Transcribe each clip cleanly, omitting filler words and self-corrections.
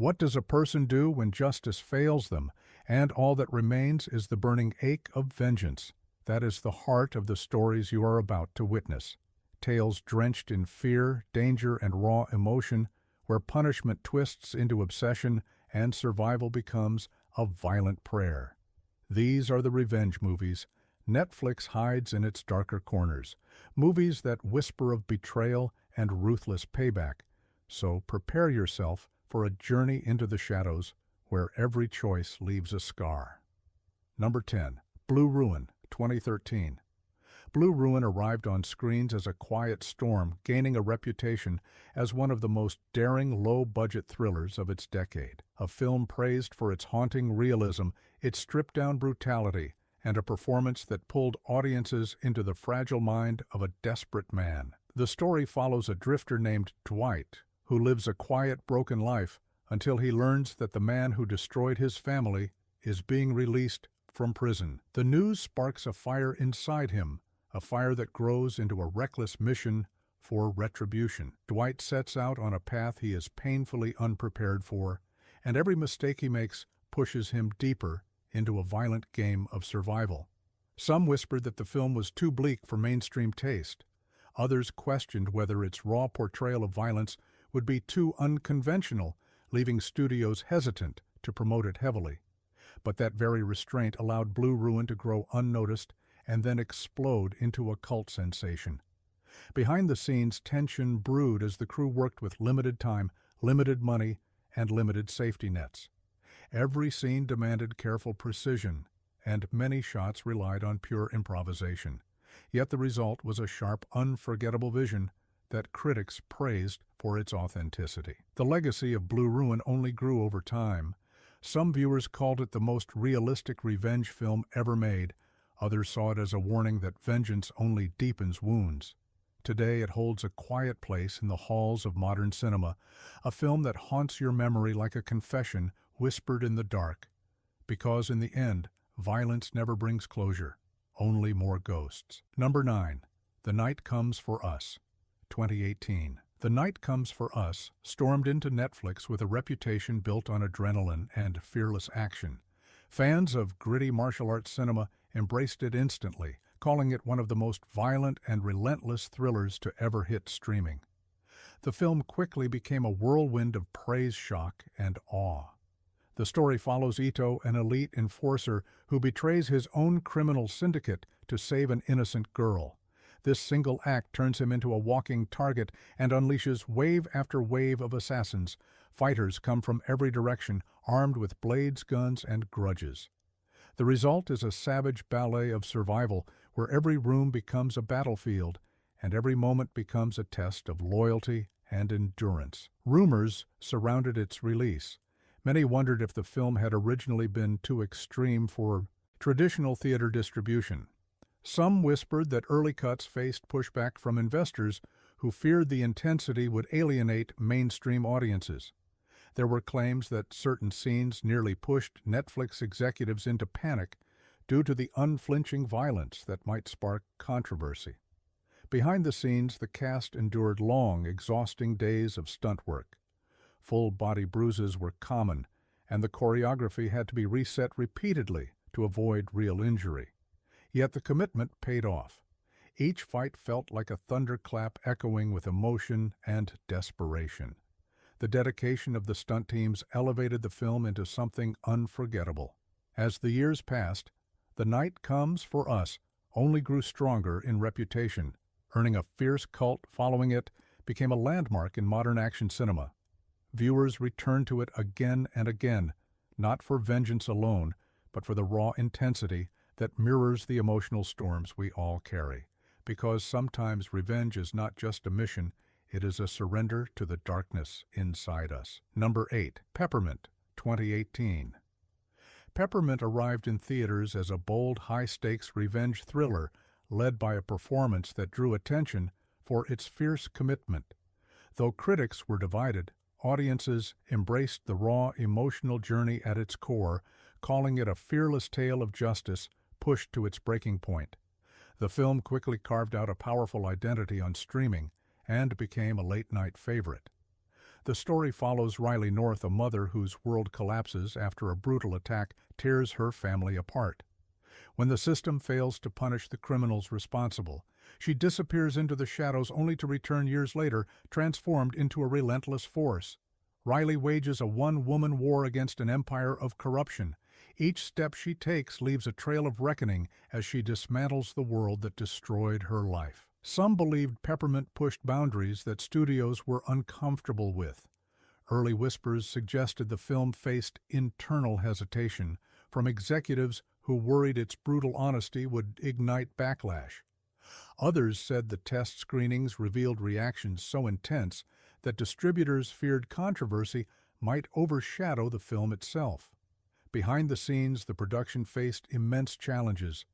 What does a person do when justice fails them, and all that remains is the burning ache of vengeance? That is the heart of the stories you are about to witness. Tales drenched in fear, danger, and raw emotion, where punishment twists into obsession and survival becomes a violent prayer. These are the revenge movies Netflix hides in its darker corners, movies that whisper of betrayal and ruthless payback. So prepare yourself for a journey into the shadows where every choice leaves a scar. Number 10. Blue Ruin, 2013. Blue Ruin arrived on screens as a quiet storm, gaining a reputation as one of the most daring low-budget thrillers of its decade. A film praised for its haunting realism, its stripped-down brutality, and a performance that pulled audiences into the fragile mind of a desperate man. The story follows a drifter named Dwight, who lives a quiet, broken life until he learns that the man who destroyed his family is being released from prison. The news sparks a fire inside him, a fire that grows into a reckless mission for retribution. Dwight sets out on a path he is painfully unprepared for, and every mistake he makes pushes him deeper into a violent game of survival. Some whispered that the film was too bleak for mainstream taste. Others questioned whether its raw portrayal of violence would be too unconventional, leaving studios hesitant to promote it heavily. But that very restraint allowed Blue Ruin to grow unnoticed and then explode into a cult sensation. Behind the scenes, tension brewed as the crew worked with limited time, limited money, and limited safety nets. Every scene demanded careful precision, and many shots relied on pure improvisation. Yet the result was a sharp, unforgettable vision that critics praised for its authenticity. The legacy of Blue Ruin only grew over time. Some viewers called it the most realistic revenge film ever made. Others saw it as a warning that vengeance only deepens wounds. Today it holds a quiet place in the halls of modern cinema, a film that haunts your memory like a confession whispered in the dark. Because in the end, violence never brings closure, only more ghosts. Number 9. The Night Comes for Us, 2018. The Night Comes for Us stormed into Netflix with a reputation built on adrenaline and fearless action. Fans of gritty martial arts cinema embraced it instantly, calling it one of the most violent and relentless thrillers to ever hit streaming. The film quickly became a whirlwind of praise, shock, and awe. The story follows Ito, an elite enforcer who betrays his own criminal syndicate to save an innocent girl. This single act turns him into a walking target and unleashes wave after wave of assassins. Fighters come from every direction, armed with blades, guns, and grudges. The result is a savage ballet of survival where every room becomes a battlefield and every moment becomes a test of loyalty and endurance. Rumors surrounded its release. Many wondered if the film had originally been too extreme for traditional theater distribution. Some whispered that early cuts faced pushback from investors who feared the intensity would alienate mainstream audiences. There were claims that certain scenes nearly pushed Netflix executives into panic due to the unflinching violence that might spark controversy. Behind the scenes, the cast endured long, exhausting days of stunt work. Full-body bruises were common, and the choreography had to be reset repeatedly to avoid real injury. Yet the commitment paid off. Each fight felt like a thunderclap echoing with emotion and desperation. The dedication of the stunt teams elevated the film into something unforgettable. As the years passed, The Night Comes for Us only grew stronger in reputation, earning a fierce cult following. It became a landmark in modern action cinema. Viewers returned to it again and again, not for vengeance alone, but for the raw intensity that mirrors the emotional storms we all carry. Because sometimes revenge is not just a mission, it is a surrender to the darkness inside us. Number 8. Peppermint, 2018. Peppermint arrived in theaters as a bold, high-stakes revenge thriller led by a performance that drew attention for its fierce commitment. Though critics were divided, audiences embraced the raw, emotional journey at its core, calling it a fearless tale of justice pushed to its breaking point. The film quickly carved out a powerful identity on streaming and became a late-night favorite. The story follows Riley North, a mother whose world collapses after a brutal attack tears her family apart. When the system fails to punish the criminals responsible, she disappears into the shadows only to return years later, transformed into a relentless force. Riley wages a one-woman war against an empire of corruption. Each step she takes leaves a trail of reckoning as she dismantles the world that destroyed her life. Some believed Peppermint pushed boundaries that studios were uncomfortable with. Early whispers suggested the film faced internal hesitation from executives who worried its brutal honesty would ignite backlash. Others said the test screenings revealed reactions so intense that distributors feared controversy might overshadow the film itself. Behind the scenes, the production faced immense challenges.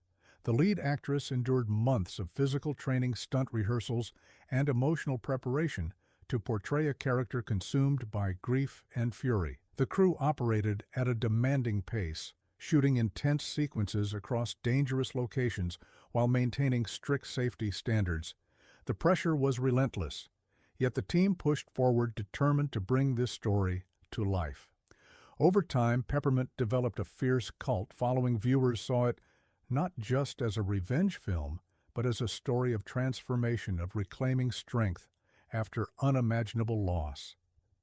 The lead actress endured months of physical training, stunt rehearsals, and emotional preparation to portray a character consumed by grief and fury. The crew operated at a demanding pace, shooting intense sequences across dangerous locations while maintaining strict safety standards. The pressure was relentless, yet the team pushed forward, determined to bring this story to life. Over time, Peppermint developed a fierce cult following. Viewers saw it not just as a revenge film, but as a story of transformation, of reclaiming strength after unimaginable loss.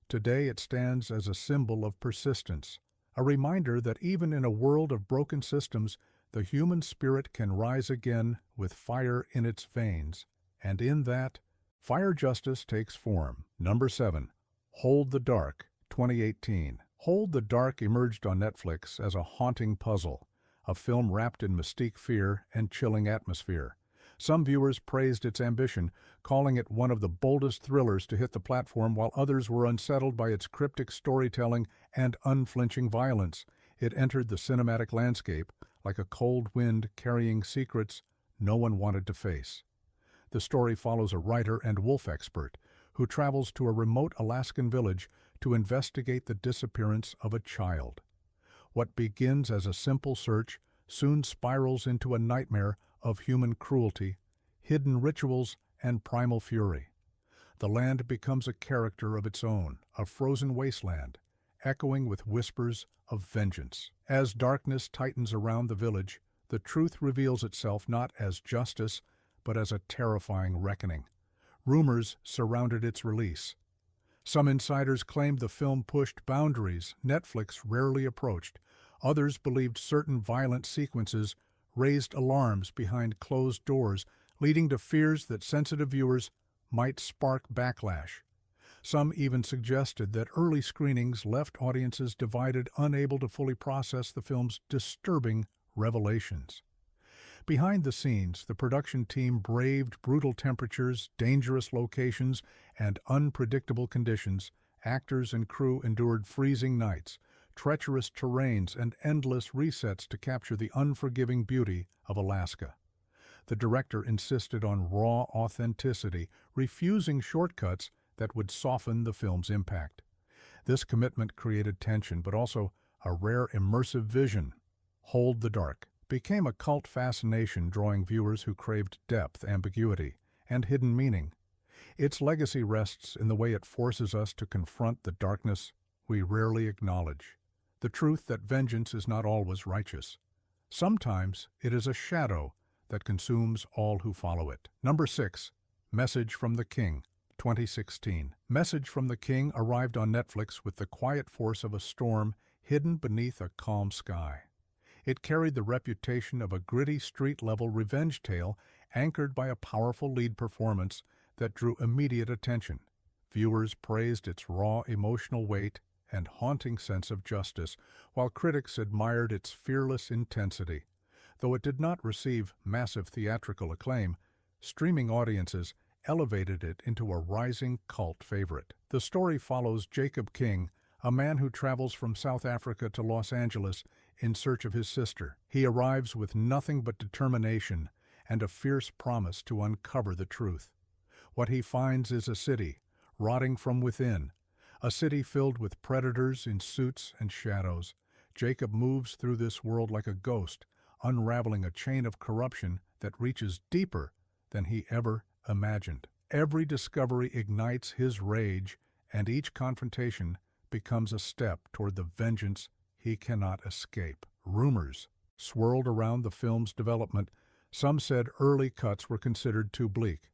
Today it stands as a symbol of persistence, a reminder that even in a world of broken systems, the human spirit can rise again with fire in its veins, and in that, fire justice takes form. Number 7. Hold the Dark, 2018. Hold the Dark emerged on Netflix as a haunting puzzle, a film wrapped in mystique, fear, and chilling atmosphere. Some viewers praised its ambition, calling it one of the boldest thrillers to hit the platform, while others were unsettled by its cryptic storytelling and unflinching violence. It entered the cinematic landscape like a cold wind carrying secrets no one wanted to face. The story follows a writer and wolf expert who travels to a remote Alaskan village to investigate the disappearance of a child. What begins as a simple search soon spirals into a nightmare of human cruelty, hidden rituals, and primal fury. The land becomes a character of its own, a frozen wasteland, echoing with whispers of vengeance. As darkness tightens around the village, the truth reveals itself not as justice, but as a terrifying reckoning. Rumors surrounded its release. Some insiders claimed the film pushed boundaries Netflix rarely approached. Others believed certain violent sequences raised alarms behind closed doors, leading to fears that sensitive viewers might spark backlash. Some even suggested that early screenings left audiences divided, unable to fully process the film's disturbing revelations. Behind the scenes, the production team braved brutal temperatures, dangerous locations, and unpredictable conditions. Actors and crew endured freezing nights, treacherous terrains, and endless resets to capture the unforgiving beauty of Alaska. The director insisted on raw authenticity, refusing shortcuts that would soften the film's impact. This commitment created tension, but also a rare immersive vision. Hold the Dark became a cult fascination, drawing viewers who craved depth, ambiguity, and hidden meaning. Its legacy rests in the way it forces us to confront the darkness we rarely acknowledge, the truth that vengeance is not always righteous. Sometimes it is a shadow that consumes all who follow it. Number 6. Message from the King, 2016. Message from the King arrived on Netflix with the quiet force of a storm hidden beneath a calm sky. It carried the reputation of a gritty street-level revenge tale anchored by a powerful lead performance that drew immediate attention. Viewers praised its raw emotional weight and haunting sense of justice, while critics admired its fearless intensity. Though it did not receive massive theatrical acclaim, streaming audiences elevated it into a rising cult favorite. The story follows Jacob King, a man who travels from South Africa to Los Angeles in search of his sister. He arrives with nothing but determination and a fierce promise to uncover the truth. What he finds is a city, rotting from within, a city filled with predators in suits and shadows. Jacob moves through this world like a ghost, unraveling a chain of corruption that reaches deeper than he ever imagined. Every discovery ignites his rage and each confrontation becomes a step toward the vengeance he cannot escape. Rumors swirled around the film's development. Some said early cuts were considered too bleak.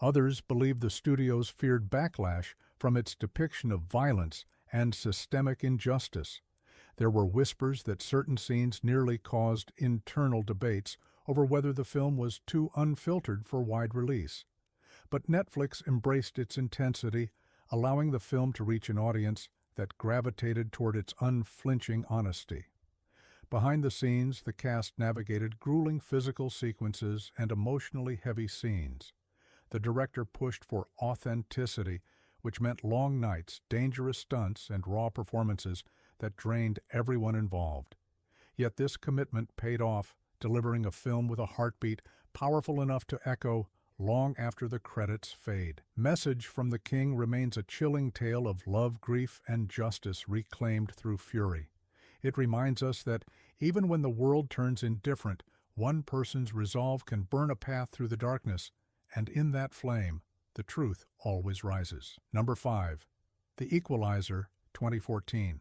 Others believed the studios feared backlash from its depiction of violence and systemic injustice. There were whispers that certain scenes nearly caused internal debates over whether the film was too unfiltered for wide release. But Netflix embraced its intensity, allowing the film to reach an audience that gravitated toward its unflinching honesty. Behind the scenes, the cast navigated grueling physical sequences and emotionally heavy scenes. The director pushed for authenticity, which meant long nights, dangerous stunts, and raw performances that drained everyone involved. Yet this commitment paid off, delivering a film with a heartbeat powerful enough to echo long after the credits fade. Message from the King remains a chilling tale of love, grief, and justice reclaimed through fury. It reminds us that even when the world turns indifferent, one person's resolve can burn a path through the darkness, and in that flame, the truth always rises. Number 5. The Equalizer, 2014.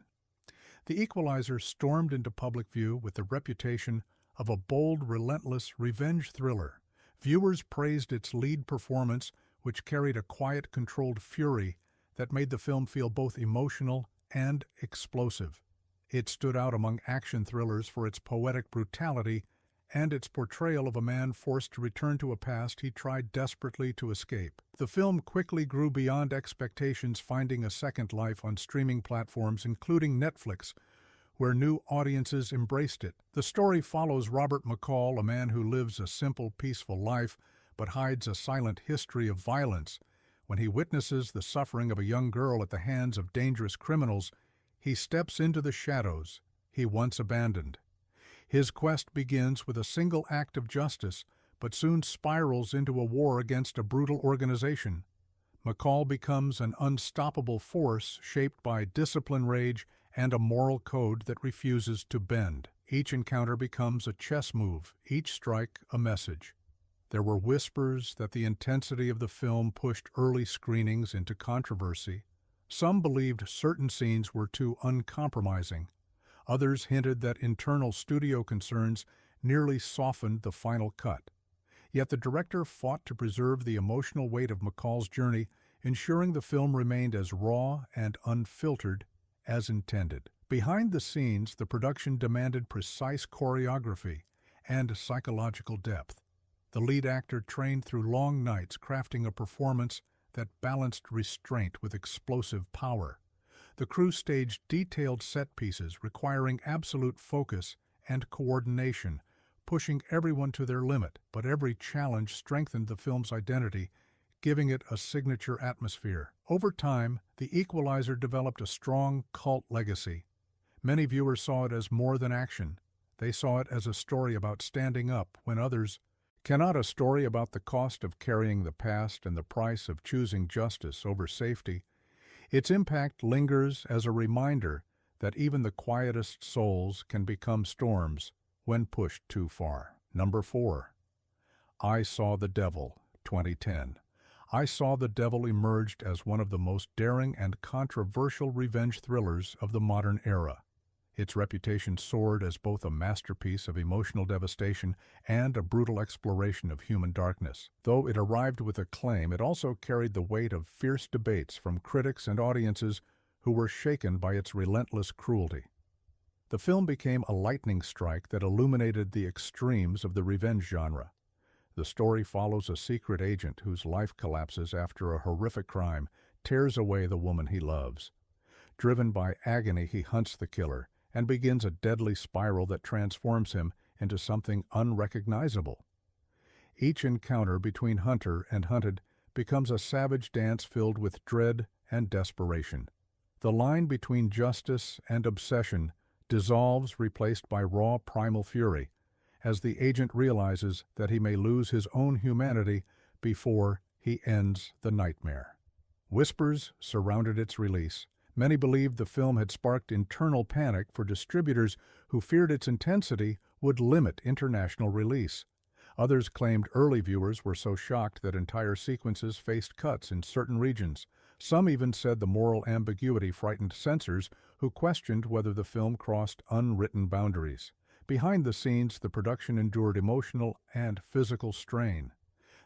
The Equalizer stormed into public view with the reputation of a bold, relentless revenge thriller. Viewers praised its lead performance, which carried a quiet, controlled fury that made the film feel both emotional and explosive. It stood out among action thrillers for its poetic brutality and its portrayal of a man forced to return to a past he tried desperately to escape. The film quickly grew beyond expectations, finding a second life on streaming platforms, including Netflix, where new audiences embraced it. The story follows Robert McCall, a man who lives a simple, peaceful life, but hides a silent history of violence. When he witnesses the suffering of a young girl at the hands of dangerous criminals, he steps into the shadows he once abandoned. His quest begins with a single act of justice, but soon spirals into a war against a brutal organization. McCall becomes an unstoppable force shaped by discipline, rage, and a moral code that refuses to bend. Each encounter becomes a chess move, each strike a message. There were whispers that the intensity of the film pushed early screenings into controversy. Some believed certain scenes were too uncompromising. Others hinted that internal studio concerns nearly softened the final cut. Yet the director fought to preserve the emotional weight of McCall's journey, ensuring the film remained as raw and unfiltered as intended. Behind the scenes, the production demanded precise choreography and psychological depth. The lead actor trained through long nights, crafting a performance that balanced restraint with explosive power. The crew staged detailed set pieces requiring absolute focus and coordination, pushing everyone to their limit, but every challenge strengthened the film's identity, giving it a signature atmosphere. Over time, The Equalizer developed a strong cult legacy. Many viewers saw it as more than action. They saw it as a story about standing up when others cannot, a story about the cost of carrying the past and the price of choosing justice over safety. Its impact lingers as a reminder that even the quietest souls can become storms when pushed too far. Number 4. I Saw the Devil, 2010. I Saw the Devil emerged as one of the most daring and controversial revenge thrillers of the modern era. Its reputation soared as both a masterpiece of emotional devastation and a brutal exploration of human darkness. Though it arrived with acclaim, it also carried the weight of fierce debates from critics and audiences who were shaken by its relentless cruelty. The film became a lightning strike that illuminated the extremes of the revenge genre. The story follows a secret agent whose life collapses after a horrific crime tears away the woman he loves. Driven by agony, he hunts the killer and begins a deadly spiral that transforms him into something unrecognizable. Each encounter between hunter and hunted becomes a savage dance filled with dread and desperation. The line between justice and obsession dissolves, replaced by raw primal fury, as the agent realizes that he may lose his own humanity before he ends the nightmare. Whispers surrounded its release. Many believed the film had sparked internal panic for distributors who feared its intensity would limit international release. Others claimed early viewers were so shocked that entire sequences faced cuts in certain regions, Some even said the moral ambiguity frightened censors who questioned whether the film crossed unwritten boundaries. Behind the scenes, the production endured emotional and physical strain.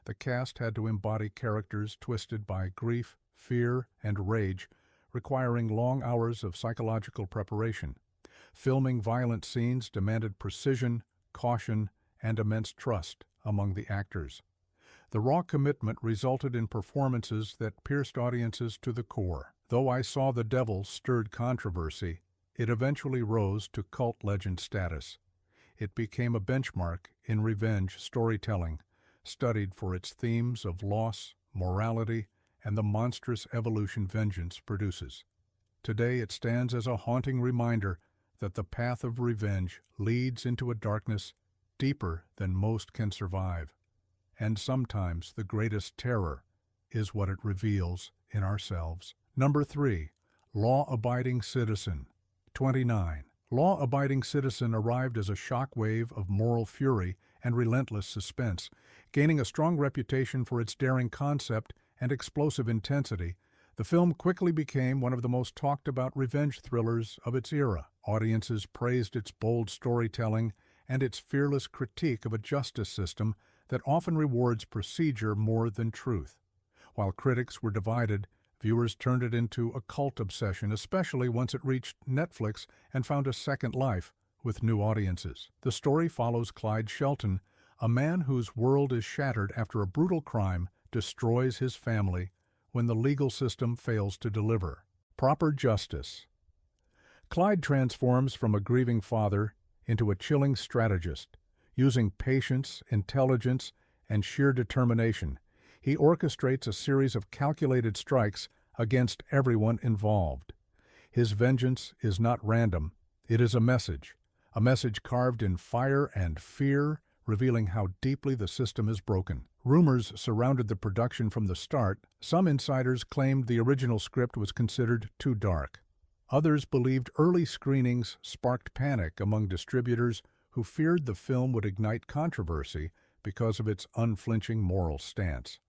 The cast had to embody characters twisted by grief, fear, and rage, requiring long hours of psychological preparation. Filming violent scenes demanded precision, caution, and immense trust among the actors. The raw commitment resulted in performances that pierced audiences to the core. Though I Saw the Devil stirred controversy, it eventually rose to cult legend status. It became a benchmark in revenge storytelling, studied for its themes of loss, morality, and the monstrous evolution vengeance produces. Today it stands as a haunting reminder that the path of revenge leads into a darkness deeper than most can survive. And sometimes the greatest terror is what it reveals in ourselves. Number 3. Law-Abiding Citizen. 29. Law-Abiding Citizen arrived as a shock wave of moral fury and relentless suspense, gaining a strong reputation for its daring concept and explosive intensity. The film quickly became one of the most talked-about revenge thrillers of its era. Audiences praised its bold storytelling and its fearless critique of a justice system that often rewards procedure more than truth. While critics were divided, viewers turned it into a cult obsession, especially once it reached Netflix and found a second life with new audiences. The story follows Clyde Shelton, a man whose world is shattered after a brutal crime destroys his family when the legal system fails to deliver proper justice. Clyde transforms from a grieving father into a chilling strategist. Using patience, intelligence, and sheer determination, he orchestrates a series of calculated strikes against everyone involved. His vengeance is not random, it is a message carved in fire and fear, revealing how deeply the system is broken. Rumors surrounded the production from the start. Some insiders claimed the original script was considered too dark. Others believed early screenings sparked panic among distributors who feared the film would ignite controversy because of its unflinching moral stance.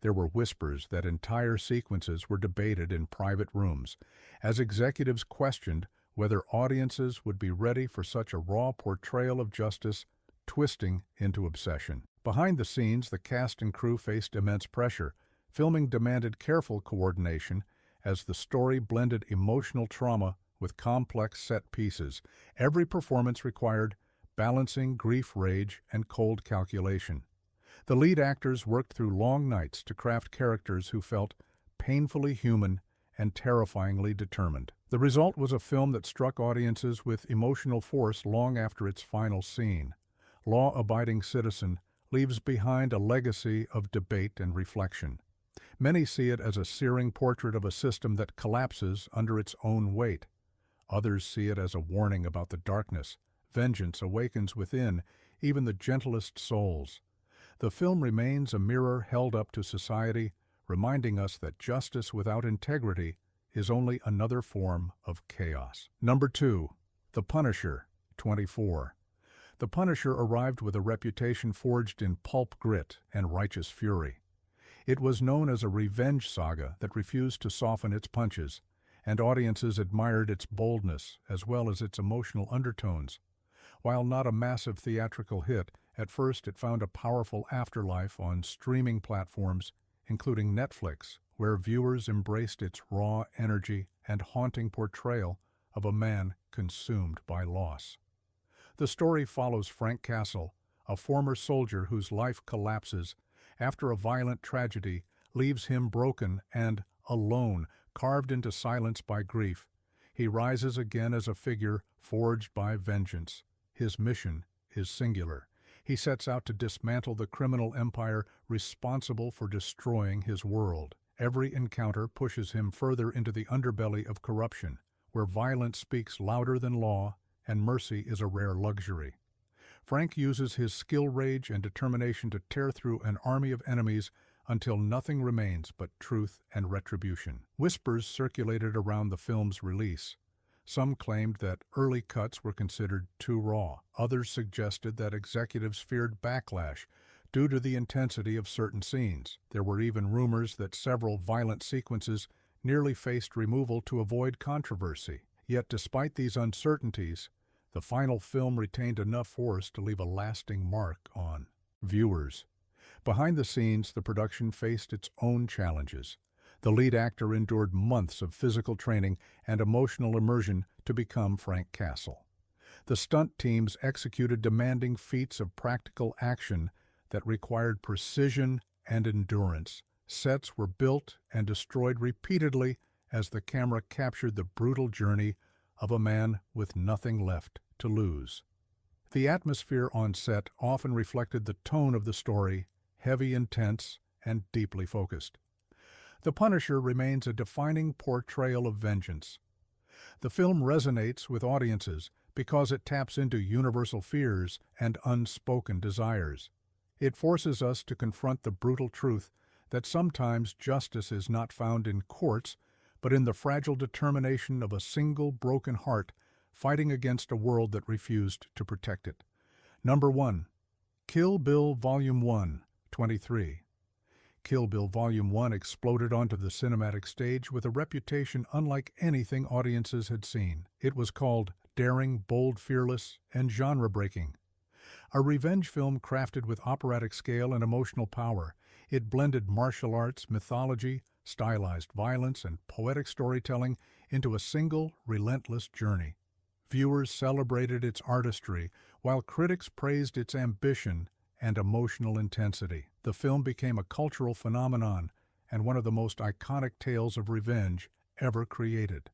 There were whispers that entire sequences were debated in private rooms, as executives questioned whether audiences would be ready for such a raw portrayal of justice twisting into obsession. Behind the scenes, the cast and crew faced immense pressure. Filming demanded careful coordination as the story blended emotional trauma with complex set pieces. Every performance required balancing grief, rage, and cold calculation. The lead actors worked through long nights to craft characters who felt painfully human and terrifyingly determined. The result was a film that struck audiences with emotional force long after its final scene. Law-Abiding Citizen leaves behind a legacy of debate and reflection. Many see it as a searing portrait of a system that collapses under its own weight. Others see it as a warning about the darkness vengeance awakens within even the gentlest souls. The film remains a mirror held up to society, reminding us that justice without integrity is only another form of chaos. Number 2. The Punisher, 24. The Punisher arrived with a reputation forged in pulp grit and righteous fury. It was known as a revenge saga that refused to soften its punches, and audiences admired its boldness as well as its emotional undertones. While not a massive theatrical hit, at first it found a powerful afterlife on streaming platforms, including Netflix, where viewers embraced its raw energy and haunting portrayal of a man consumed by loss. The story follows Frank Castle, a former soldier whose life collapses after a violent tragedy leaves him broken and alone, carved into silence by grief. He rises again as a figure forged by vengeance. His mission is singular. He sets out to dismantle the criminal empire responsible for destroying his world. Every encounter pushes him further into the underbelly of corruption, where violence speaks louder than law and mercy is a rare luxury. Frank uses his skill, rage, and determination to tear through an army of enemies until nothing remains but truth and retribution. Whispers circulated around the film's release. Some claimed that early cuts were considered too raw. Others suggested that executives feared backlash due to the intensity of certain scenes. There were even rumors that several violent sequences nearly faced removal to avoid controversy. Yet despite these uncertainties, the final film retained enough force to leave a lasting mark on viewers. Behind the scenes, the production faced its own challenges. The lead actor endured months of physical training and emotional immersion to become Frank Castle. The stunt teams executed demanding feats of practical action that required precision and endurance. Sets were built and destroyed repeatedly as the camera captured the brutal journey of a man with nothing left to lose. The atmosphere on set often reflected the tone of the story, heavy, intense, and deeply focused. The Punisher remains a defining portrayal of vengeance. The film resonates with audiences because it taps into universal fears and unspoken desires. It forces us to confront the brutal truth that sometimes justice is not found in courts, but in the fragile determination of a single broken heart fighting against a world that refused to protect it. Number 1. Kill Bill Volume 1, 23. Kill Bill Volume 1 exploded onto the cinematic stage with a reputation unlike anything audiences had seen. It was called daring, bold, fearless, and genre-breaking. A revenge film crafted with operatic scale and emotional power, it blended martial arts, mythology, stylized violence, and poetic storytelling into a single, relentless journey. Viewers celebrated its artistry, while critics praised its ambition and emotional intensity. The film became a cultural phenomenon and one of the most iconic tales of revenge ever created.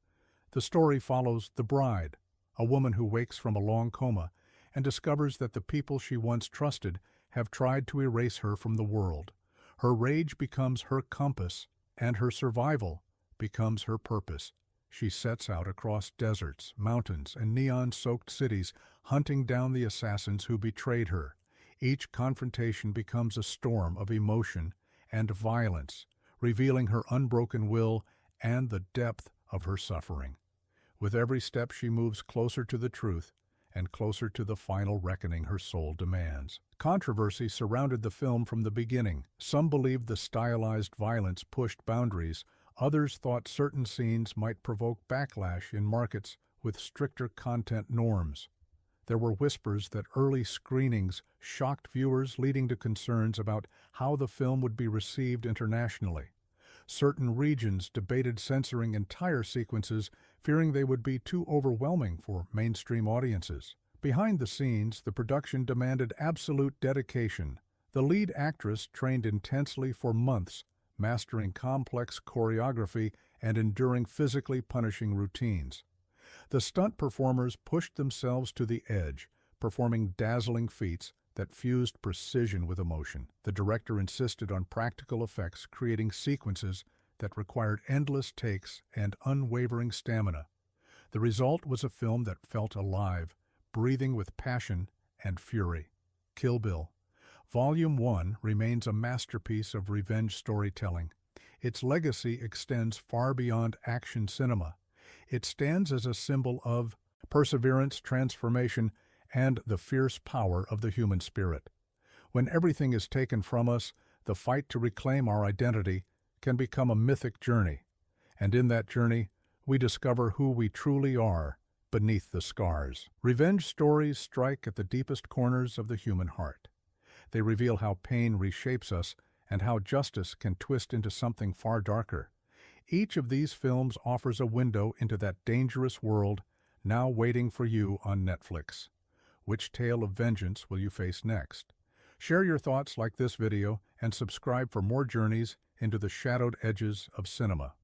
The story follows the bride, a woman who wakes from a long coma and discovers that the people she once trusted have tried to erase her from the world. Her rage becomes her compass, and her survival becomes her purpose. She sets out across deserts, mountains, and neon-soaked cities, hunting down the assassins who betrayed her. Each confrontation becomes a storm of emotion and violence, revealing her unbroken will and the depth of her suffering. With every step she moves closer to the truth and closer to the final reckoning her soul demands. Controversy surrounded the film from the beginning. Some believed the stylized violence pushed boundaries. Others thought certain scenes might provoke backlash in markets with stricter content norms. There were whispers that early screenings shocked viewers, leading to concerns about how the film would be received internationally. Certain regions debated censoring entire sequences, fearing they would be too overwhelming for mainstream audiences. Behind the scenes, the production demanded absolute dedication. The lead actress trained intensely for months, mastering complex choreography and enduring physically punishing routines. The stunt performers pushed themselves to the edge, performing dazzling feats that fused precision with emotion. The director insisted on practical effects, creating sequences that required endless takes and unwavering stamina. The result was a film that felt alive, breathing with passion and fury. Kill Bill Volume 1 remains a masterpiece of revenge storytelling. Its legacy extends far beyond action cinema. It stands as a symbol of perseverance, transformation, and the fierce power of the human spirit. When everything is taken from us, the fight to reclaim our identity can become a mythic journey. And in that journey, we discover who we truly are beneath the scars. Revenge stories strike at the deepest corners of the human heart. They reveal how pain reshapes us and how justice can twist into something far darker. Each of these films offers a window into that dangerous world now waiting for you on Netflix. Which tale of vengeance will you face next? Share your thoughts, like this video, and subscribe for more journeys into the shadowed edges of cinema.